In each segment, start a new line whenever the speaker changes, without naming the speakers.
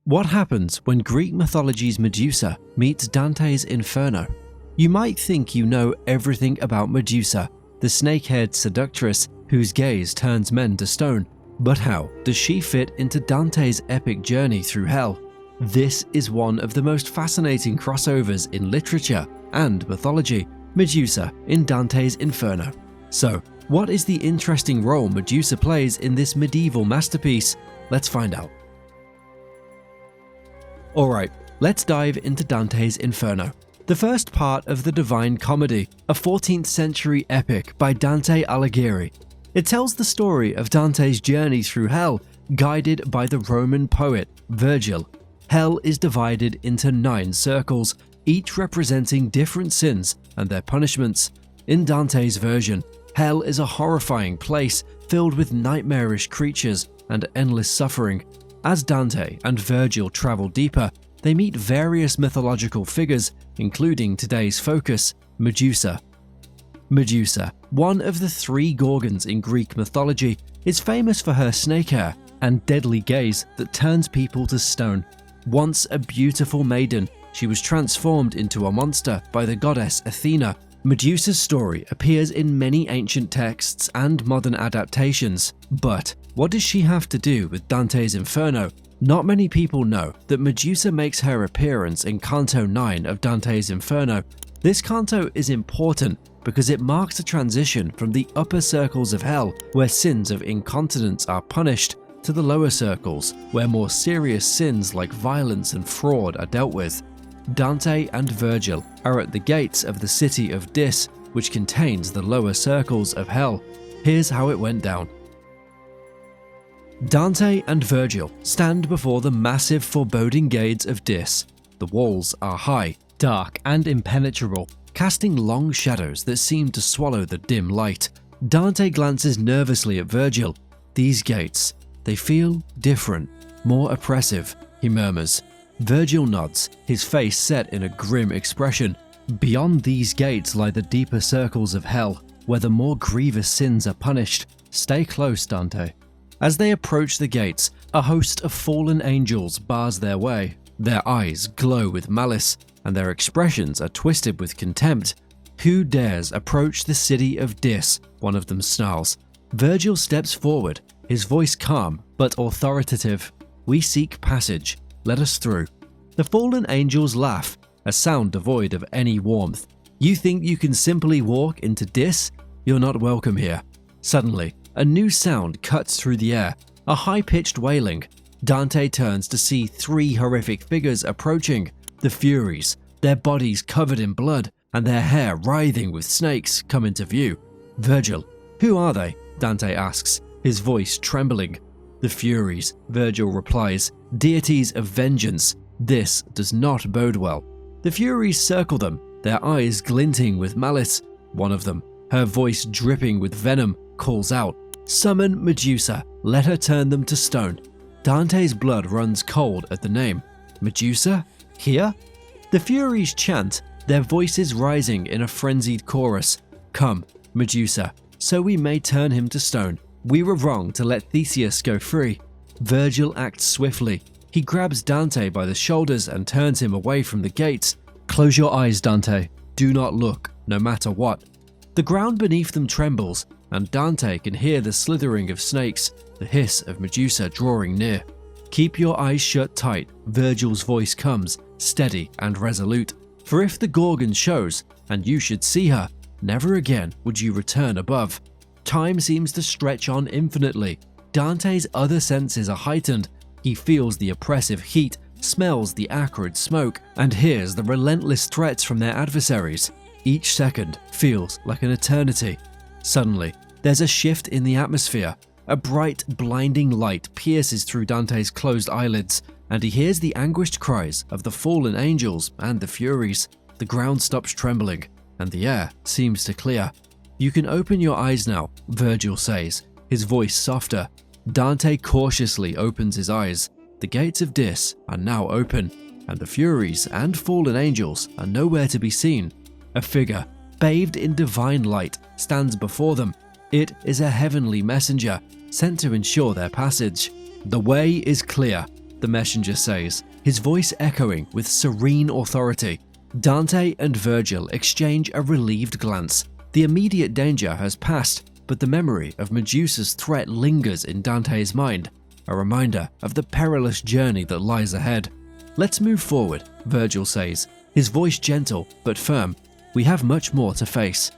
What happens when Greek mythology's Medusa meets Dante's Inferno? You might think you know everything about Medusa, the snake-haired seductress whose gaze turns men to stone. But how does she fit into Dante's epic journey through hell? This is one of the most fascinating crossovers in literature and mythology, Medusa in Dante's Inferno. So, what is the interesting role Medusa plays in this medieval masterpiece? Let's find out. Alright, let's dive into Dante's Inferno, the first part of the Divine Comedy, a 14th century epic by Dante Alighieri. It tells the story of Dante's journey through hell, guided by the Roman poet Virgil. Hell is divided into 9 circles, each representing different sins and their punishments. In Dante's version, hell is a horrifying place filled with nightmarish creatures and endless suffering. As Dante and Virgil travel deeper, they meet various mythological figures, including today's focus, Medusa. Medusa, one of the 3 Gorgons in Greek mythology, is famous for her snake hair and deadly gaze that turns people to stone. Once a beautiful maiden, she was transformed into a monster by the goddess Athena. Medusa's story appears in many ancient texts and modern adaptations, but what does she have to do with Dante's Inferno? Not many people know that Medusa makes her appearance in Canto 9 of Dante's Inferno. This canto is important because it marks a transition from the upper circles of hell, where sins of incontinence are punished, to the lower circles, where more serious sins like violence and fraud are dealt with. Dante and Virgil are at the gates of the city of Dis, which contains the lower circles of hell. Here's how it went down. Dante and Virgil stand before the massive foreboding gates of Dis. The walls are high, dark and impenetrable, casting long shadows that seem to swallow the dim light. Dante glances nervously at Virgil. These gates, they feel different, more oppressive, he murmurs. Virgil nods, his face set in a grim expression. Beyond these gates lie the deeper circles of hell, where the more grievous sins are punished. Stay close, Dante. As they approach the gates, a host of fallen angels bars their way. Their eyes glow with malice, and their expressions are twisted with contempt. Who dares approach the city of Dis? One of them snarls. Virgil steps forward, his voice calm but authoritative. We seek passage. Let us through. The fallen angels laugh, a sound devoid of any warmth. You think you can simply walk into Dis? You're not welcome here. Suddenly, a new sound cuts through the air, a high-pitched wailing. Dante turns to see 3 horrific figures approaching. The Furies, their bodies covered in blood and their hair writhing with snakes, come into view. Virgil, who are they? Dante asks, his voice trembling. The Furies, Virgil replies, deities of vengeance. This does not bode well. The Furies circle them, their eyes glinting with malice. One of them, her voice dripping with venom, calls out, "Summon Medusa, let her turn them to stone." Dante's blood runs cold at the name. Medusa? Here? The Furies chant, their voices rising in a frenzied chorus. Come, Medusa, so we may turn him to stone. We were wrong to let Theseus go free. Virgil acts swiftly. He grabs Dante by the shoulders and turns him away from the gates. Close your eyes, Dante. Do not look, no matter what. The ground beneath them trembles, and Dante can hear the slithering of snakes, the hiss of Medusa drawing near. Keep your eyes shut tight, Virgil's voice comes, steady and resolute. For if the Gorgon shows, and you should see her, never again would you return above. Time seems to stretch on infinitely. Dante's other senses are heightened. He feels the oppressive heat, smells the acrid smoke, and hears the relentless threats from their adversaries. Each second feels like an eternity. Suddenly, there's a shift in the atmosphere. A bright, blinding light pierces through Dante's closed eyelids, and he hears the anguished cries of the fallen angels and the Furies. The ground stops trembling, and the air seems to clear. You can open your eyes now, Virgil says, his voice softer. Dante cautiously opens his eyes. The gates of Dis are now open, and the Furies and fallen angels are nowhere to be seen. A figure, bathed in divine light, stands before them. It is a heavenly messenger, sent to ensure their passage. The way is clear. the messenger says, his voice echoing with serene authority. Dante and Virgil exchange a relieved glance. The immediate danger has passed, but the memory of Medusa's threat lingers in Dante's mind, a reminder of the perilous journey that lies ahead. "Let's move forward," Virgil says, his voice gentle but firm. "We have much more to face."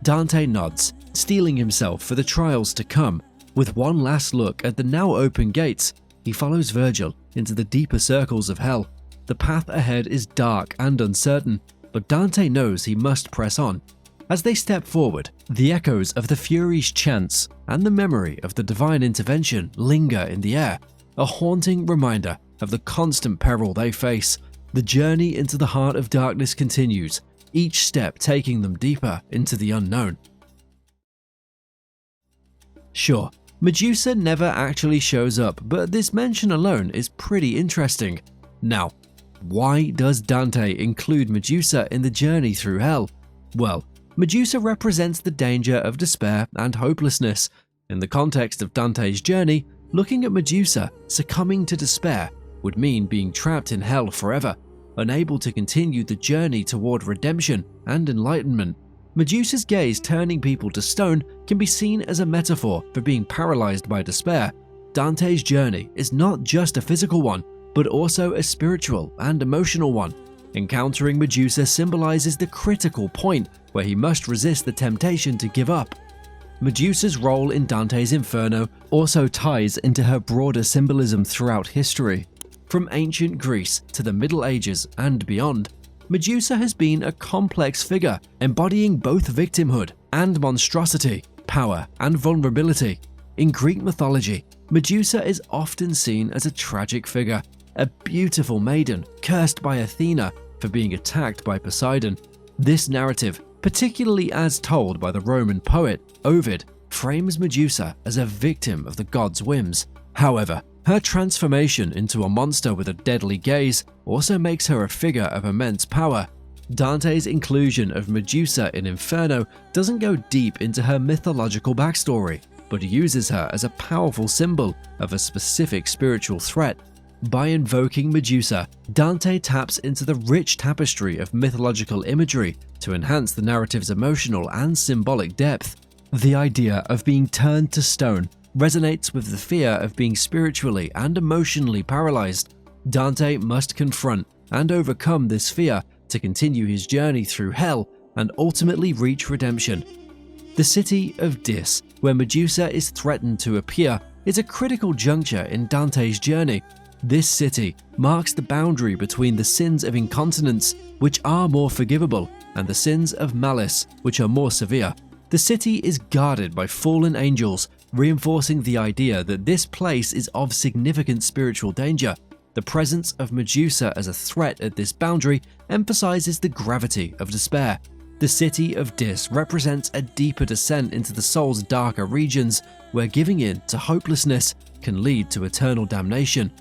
Dante nods, steeling himself for the trials to come. With one last look at the now open gates, he follows Virgil into the deeper circles of hell. The path ahead is dark and uncertain, but Dante knows he must press on. As they step forward, the echoes of the Furies' chants and the memory of the divine intervention linger in the air, a haunting reminder of the constant peril they face. The journey into the heart of darkness continues, each step taking them deeper into the unknown. Sure, Medusa never actually shows up, but this mention alone is pretty interesting. Now, why does Dante include Medusa in the journey through hell? Well, Medusa represents the danger of despair and hopelessness. In the context of Dante's journey, looking at Medusa succumbing to despair would mean being trapped in hell forever, unable to continue the journey toward redemption and enlightenment. Medusa's gaze turning people to stone can be seen as a metaphor for being paralyzed by despair. Dante's journey is not just a physical one, but also a spiritual and emotional one. Encountering Medusa symbolizes the critical point where he must resist the temptation to give up. Medusa's role in Dante's Inferno also ties into her broader symbolism throughout history. From ancient Greece to the Middle Ages and beyond, Medusa has been a complex figure embodying both victimhood and monstrosity, power and vulnerability. In Greek mythology, Medusa is often seen as a tragic figure, a beautiful maiden cursed by Athena for being attacked by Poseidon. This narrative, particularly as told by the Roman poet Ovid, frames Medusa as a victim of the gods' whims. However, her transformation into a monster with a deadly gaze also makes her a figure of immense power. Dante's inclusion of Medusa in Inferno doesn't go deep into her mythological backstory, but uses her as a powerful symbol of a specific spiritual threat. By invoking Medusa, Dante taps into the rich tapestry of mythological imagery to enhance the narrative's emotional and symbolic depth. The idea of being turned to stone resonates with the fear of being spiritually and emotionally paralyzed. Dante must confront and overcome this fear to continue his journey through hell and ultimately reach redemption. The city of Dis, where Medusa is threatened to appear, is a critical juncture in Dante's journey. This city marks the boundary between the sins of incontinence, which are more forgivable, and the sins of malice, which are more severe. The city is guarded by fallen angels, reinforcing the idea that this place is of significant spiritual danger. The presence of Medusa as a threat at this boundary emphasizes the gravity of despair. The city of Dis represents a deeper descent into the soul's darker regions, where giving in to hopelessness can lead to eternal damnation.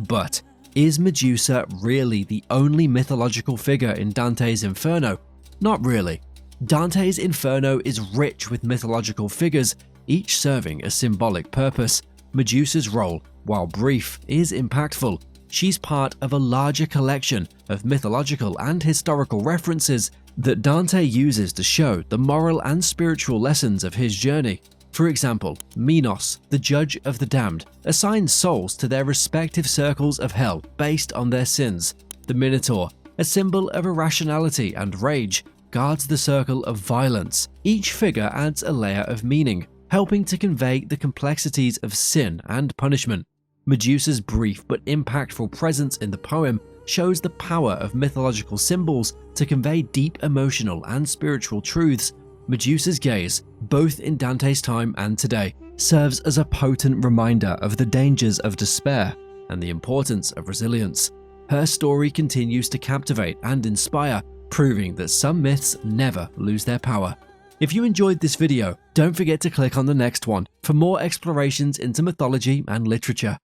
But is Medusa really the only mythological figure in Dante's Inferno? Not really. Dante's Inferno is rich with mythological figures, each serving a symbolic purpose. Medusa's role, while brief, is impactful. She's part of a larger collection of mythological and historical references that Dante uses to show the moral and spiritual lessons of his journey. For example, Minos, the judge of the damned, assigns souls to their respective circles of hell based on their sins. The Minotaur, a symbol of irrationality and rage, guards the circle of violence. Each figure adds a layer of meaning, helping to convey the complexities of sin and punishment. Medusa's brief but impactful presence in the poem shows the power of mythological symbols to convey deep emotional and spiritual truths. Medusa's gaze, both in Dante's time and today, serves as a potent reminder of the dangers of despair and the importance of resilience. Her story continues to captivate and inspire, proving that some myths never lose their power. If you enjoyed this video, don't forget to click on the next one for more explorations into mythology and literature.